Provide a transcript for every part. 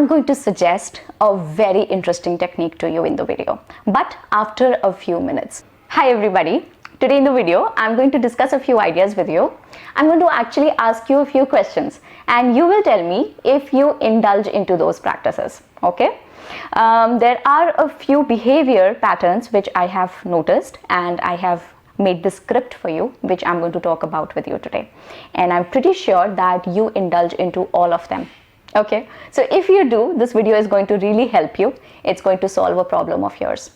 I'm going to suggest a very interesting technique to you in the video, but after a few minutes. Hi everybody. Today in the video, I'm going to discuss a few ideas with you. I'm going to actually ask you a few questions and you will tell me if you indulge into those practices, okay? There are a few behavior patterns which I have noticed, and I have made the script for you, which I'm going to talk about with you today. And I'm pretty sure that you indulge into all of them. Okay, so if you do, this video is going to really help you. It's going to solve a problem of yours.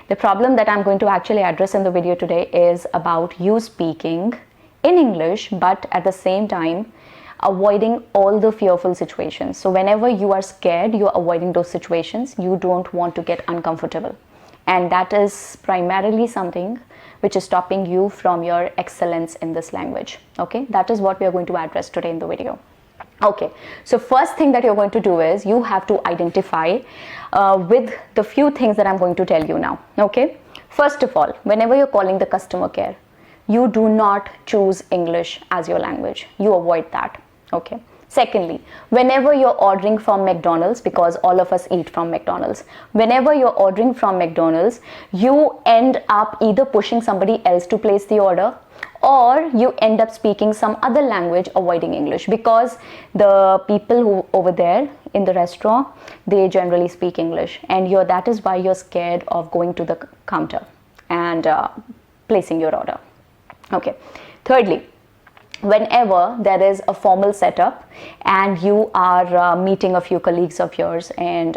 The problem that I'm going to actually address in the video today is about you speaking in English, but at the same time avoiding all the fearful situations. So whenever you are scared, you're avoiding those situations. You don't want to get uncomfortable. And that is primarily something which is stopping you from your excellence in this language. Okay, that is what we are going to address today in the video. Okay, so first thing that you're going to do is you have to identify with the few things that I'm going to tell you now. Okay, first of all, whenever you're calling the customer care, you do not choose English as your language. You avoid that. Okay. Secondly, whenever you're ordering from McDonald's, because all of us eat from McDonald's, whenever you're ordering from McDonald's, you end up either pushing somebody else to place the order, or you end up speaking some other language, avoiding English, because the people who over there in the restaurant, they generally speak English, and that is why you're scared of going to the counter and placing your order. Okay. Thirdly, whenever there is a formal setup and you are meeting a few colleagues of yours, and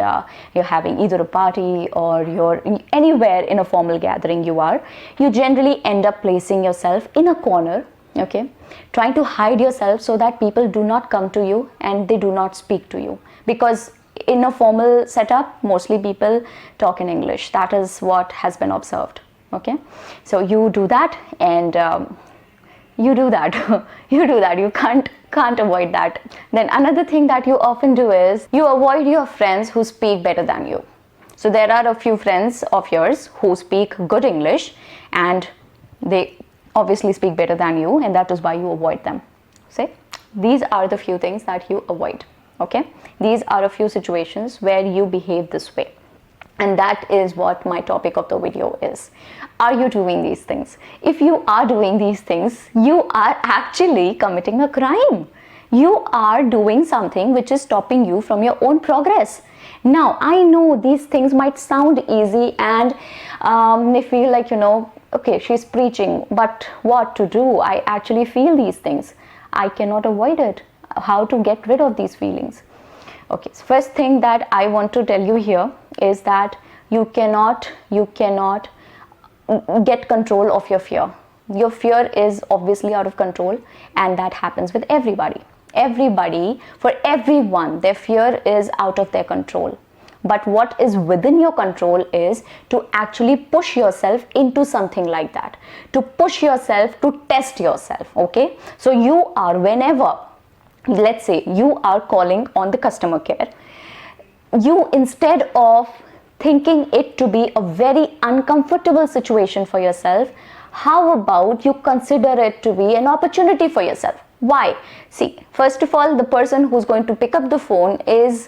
you're having either a party or you're anywhere in a formal gathering, you generally end up placing yourself in a corner, okay, trying to hide yourself so that people do not come to you and they do not speak to you, because in a formal setup mostly people talk in English. That is what has been observed. Okay, so you do that, and you do that. You can't avoid that. Then another thing that you often do is you avoid your friends who speak better than you. So there are a few friends of yours who speak good English, and they obviously speak better than you, and that is why you avoid them. See, these are the few things that you avoid. Okay, these are a few situations where you behave this way. And that is what my topic of the video is. Are you doing these things? If you are doing these things, you are actually committing a crime. You are doing something which is stopping you from your own progress. Now, I know these things might sound easy, and may feel like, okay, she's preaching, but what to do? I actually feel these things. I cannot avoid it. How to get rid of these feelings? Okay, so first thing that I want to tell you here is that you cannot get control of your fear. Your fear is obviously out of control, and that happens with everybody. For everyone, their fear is out of their control. But what is within your control is to actually push yourself into something like that, to push yourself, to test yourself. Okay, so you are, whenever, let's say you are calling on the customer care, you, instead of thinking it to be a very uncomfortable situation for yourself, how about you consider it to be an opportunity for yourself? Why? See, first of all, the person who's going to pick up the phone is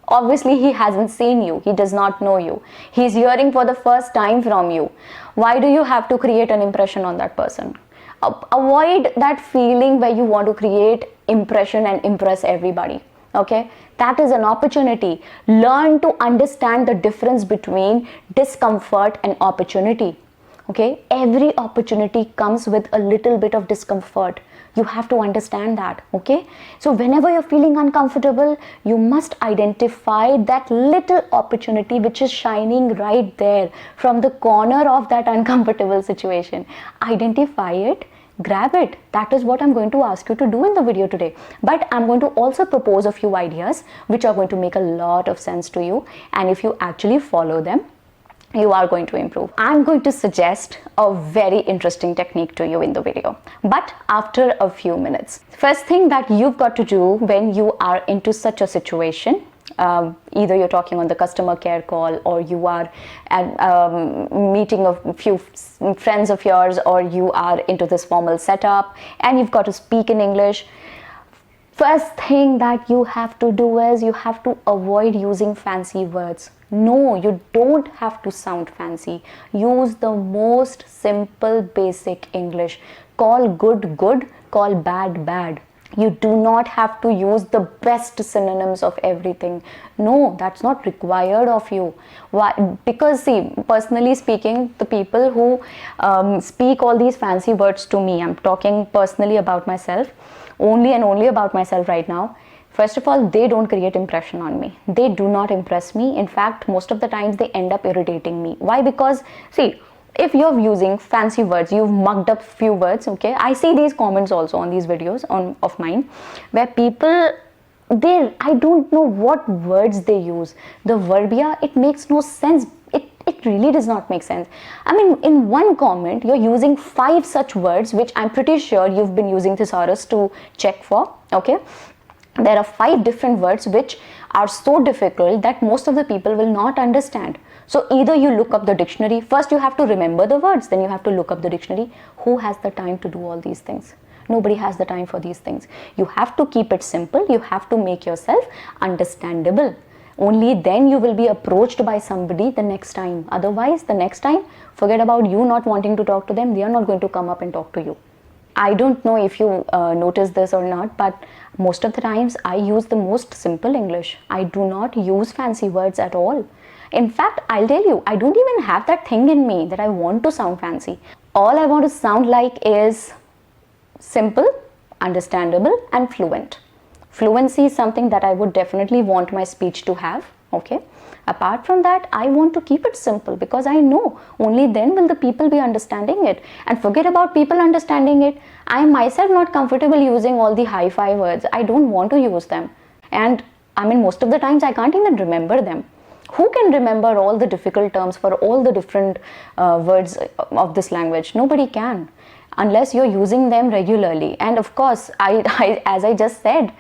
obviously, he hasn't seen you, he does not know you, he's hearing for the first time from you. Why do you have to create an impression on that person? Avoid that feeling where you want to create impression and impress everybody. Okay, that is an opportunity. Learn to understand the difference between discomfort and opportunity. Okay, every opportunity comes with a little bit of discomfort. You have to understand that. Okay, so whenever you're feeling uncomfortable, you must identify that little opportunity which is shining right there from the corner of that uncomfortable situation. Identify it, grab it. That is what I'm going to ask you to do in the video today. But I'm going to also propose a few ideas which are going to make a lot of sense to you, and if you actually follow them, you are going to improve. I'm going to suggest a very interesting technique to you in the video, but after a few minutes. First thing that you've got to do when you are into such a situation, either you're talking on the customer care call, or you are at meeting a few friends of yours, or you are into this formal setup and you've got to speak in English. First thing that you have to do is you have to avoid using fancy words. No, you don't have to sound fancy. Use the most simple basic English. Call good good, call bad bad. You do not have to use the best synonyms of everything. No, that's not required of you. Why? Because see, personally speaking, the people who speak all these fancy words to me, I'm talking personally about myself, only and only about myself right now. First of all, they don't create impression on me. They do not impress me. In fact, most of the times they end up irritating me. Why? Because see, if you're using fancy words, you've mucked up few words, okay? I see these comments also on these videos of mine where people, I don't know what words they use. The verbia, it makes no sense. It really does not make sense. I mean, in one comment, you're using 5 such words, which I'm pretty sure you've been using thesaurus to check for, okay? There are 5 different words which are so difficult that most of the people will not understand. So either you look up the dictionary, first you have to remember the words, then you have to look up the dictionary. Who has the time to do all these things? Nobody has the time for these things. You have to keep it simple, you have to make yourself understandable. Only then you will be approached by somebody the next time. Otherwise, the next time, forget about you not wanting to talk to them, they are not going to come up and talk to you. I don't know if you notice this or not, but most of the times I use the most simple English. I do not use fancy words at all. In fact, I'll tell you, I don't even have that thing in me that I want to sound fancy. All I want to sound like is simple, understandable, and fluent. Fluency is something that I would definitely want my speech to have, okay? Apart from that, I want to keep it simple because I know only then will the people be understanding it. And forget about people understanding it. I am myself not comfortable using all the hi-fi words. I don't want to use them. And I mean, most of the times I can't even remember them. Who can remember all the difficult terms for all the different words of this language? Nobody can, unless you're using them regularly. And of course, as I just said,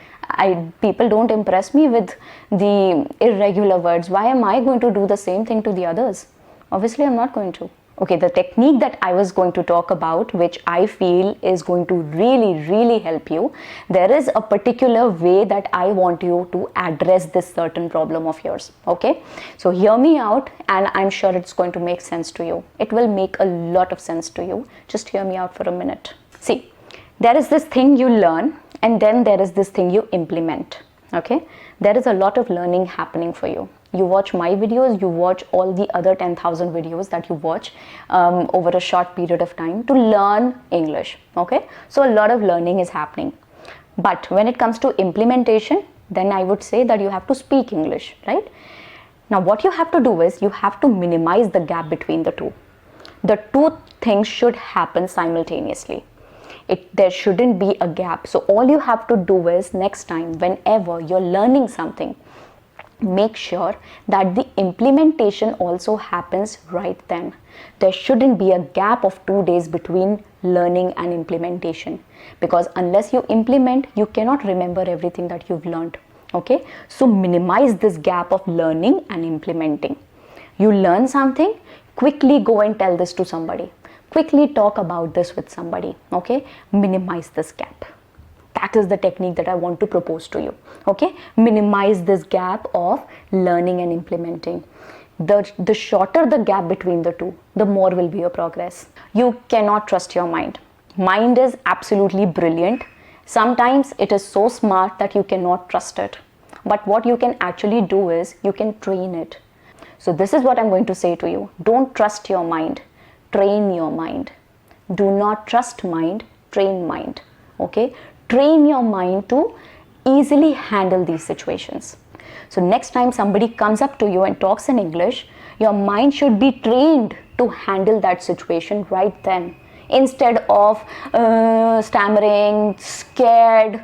people don't impress me with the irregular words. Why am I going to do the same thing to the others? Obviously, I'm not going to. Okay, the technique that I was going to talk about, which I feel is going to really help you, there is a particular way that I want you to address this certain problem of yours. Okay, so hear me out, and I'm sure it's going to make sense to you. It will make a lot of sense to you. Just hear me out for a minute. See, there is this thing you learn, and then there is this thing you implement. Okay, there is a lot of learning happening for you. You watch my videos, you watch all the other 10,000 videos that you watch over a short period of time to learn English. Okay, so a lot of learning is happening. But when it comes to implementation, then I would say that you have to speak English, right? Now what you have to do is you have to minimize the gap between the two. The two things should happen simultaneously. There shouldn't be a gap. So all you have to do is next time, whenever you're learning something, make sure that the implementation also happens right then. There shouldn't be a gap of 2 days between learning and implementation, because unless you implement, you cannot remember everything that you've learned. Okay, so minimize this gap of learning and implementing. You learn something, quickly go and tell this to somebody. Quickly talk about this with somebody. Okay, minimize this gap. That is the technique that I want to propose to you. Okay, minimize this gap of learning and implementing. The shorter the gap between the two, the more will be your progress. You cannot trust your mind. Mind is absolutely brilliant. Sometimes it is so smart that you cannot trust it. But what you can actually do is you can train it. So this is what I'm going to say to you. Don't trust your mind. Train your mind. Do not trust mind. Train mind. Okay, train your mind to easily handle these situations. So next time somebody comes up to you and talks in English, your mind should be trained to handle that situation right then. Instead of stammering, scared,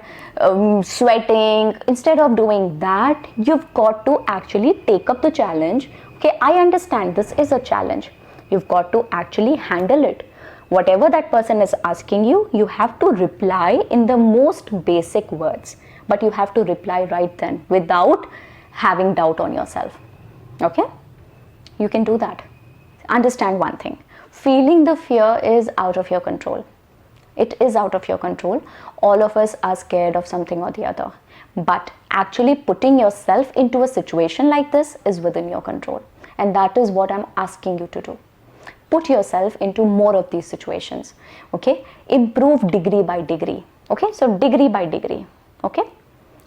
sweating, instead of doing that, you've got to actually take up the challenge. Okay, I understand this is a challenge. You've got to actually handle it. Whatever that person is asking you, you have to reply in the most basic words. But you have to reply right then without having doubt on yourself. Okay? You can do that. Understand one thing. Feeling the fear is out of your control. It is out of your control. All of us are scared of something or the other. But actually putting yourself into a situation like this is within your control. And that is what I'm asking you to do. Put yourself into more of these situations. Okay? Improve degree by degree. Okay? So degree by degree. Okay?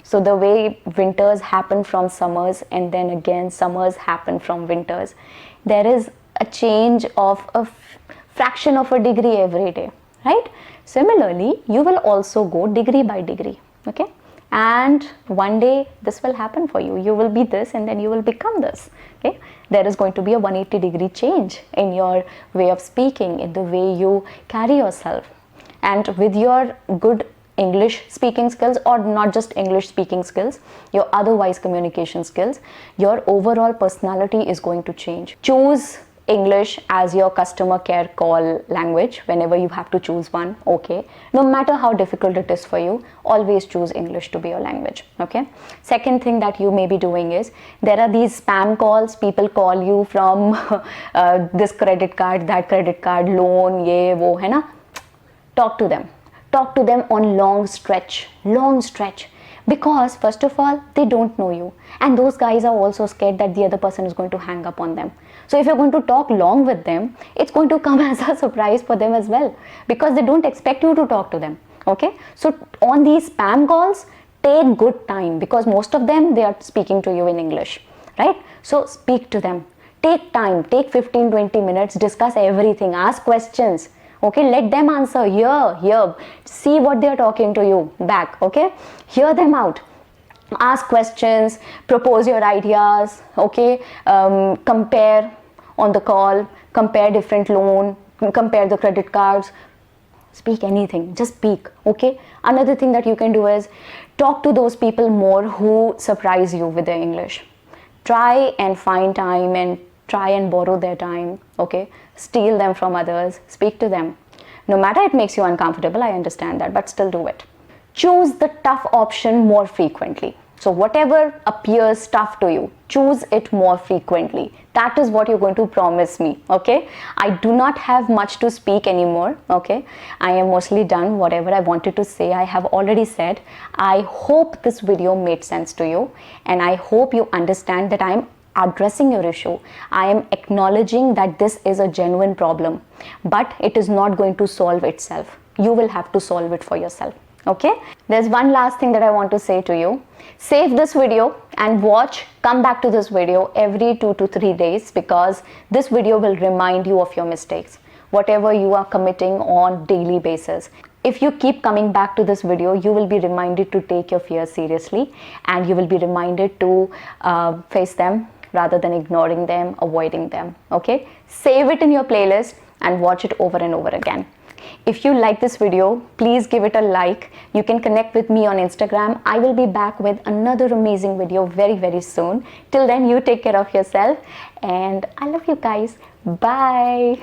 So the way winters happen from summers and then again summers happen from winters, there is a change of a fraction of a degree every day, right? Similarly, you will also go degree by degree, okay? And one day this will happen for you. You will be this and then you will become this, okay? There is going to be a 180-degree change in your way of speaking, in the way you carry yourself. And with your good English speaking skills, or not just English speaking skills, your otherwise communication skills, your overall personality is going to change. Choose English as your customer care call language whenever you have to choose one, okay? No matter how difficult it is for you, always choose English to be your language, okay? Second thing that you may be doing is, there are these spam calls, people call you from this credit card, that credit card, loan, ye, wo, hai na? Talk to them. Talk to them on long stretch, because first of all, they don't know you, and those guys are also scared that the other person is going to hang up on them. So if you're going to talk long with them, it's going to come as a surprise for them as well, because they don't expect you to talk to them, okay? So on these spam calls, take good time, because most of them, they are speaking to you in English, right? So speak to them, take time, take 15-20 minutes, discuss everything, ask questions. Okay, let them answer. Hear, see what they are talking to you back. Okay, hear them out, ask questions, propose your ideas. Okay, compare on the call, compare different loan, compare the credit cards. Speak anything, just speak. Okay, another thing that you can do is talk to those people more who surprise you with their English. Try and find time and try and borrow their time, okay? Steal them from others, speak to them. No matter it makes you uncomfortable, I understand that, but still do it. Choose the tough option more frequently. So whatever appears tough to you, choose it more frequently. That is what you're going to promise me, okay? I do not have much to speak anymore, okay? I am mostly done. Whatever I wanted to say, I have already said. I hope this video made sense to you, and I hope you understand that I am addressing your issue. I am acknowledging that this is a genuine problem, but it is not going to solve itself. You will have to solve it for yourself. Okay, there's one last thing that I want to say to you. Save this video and come back to this video every 2 to 3 days, because this video will remind you of your mistakes, whatever you are committing on daily basis. If you keep coming back to this video, you will be reminded to take your fears seriously, and you will be reminded to face them rather than ignoring them, avoiding them. Okay, save it in your playlist and watch it over and over again. If you like this video, please give it a like. You can connect with me on Instagram. I will be back with another amazing video very, very soon. Till then, you take care of yourself, and I love you guys. Bye.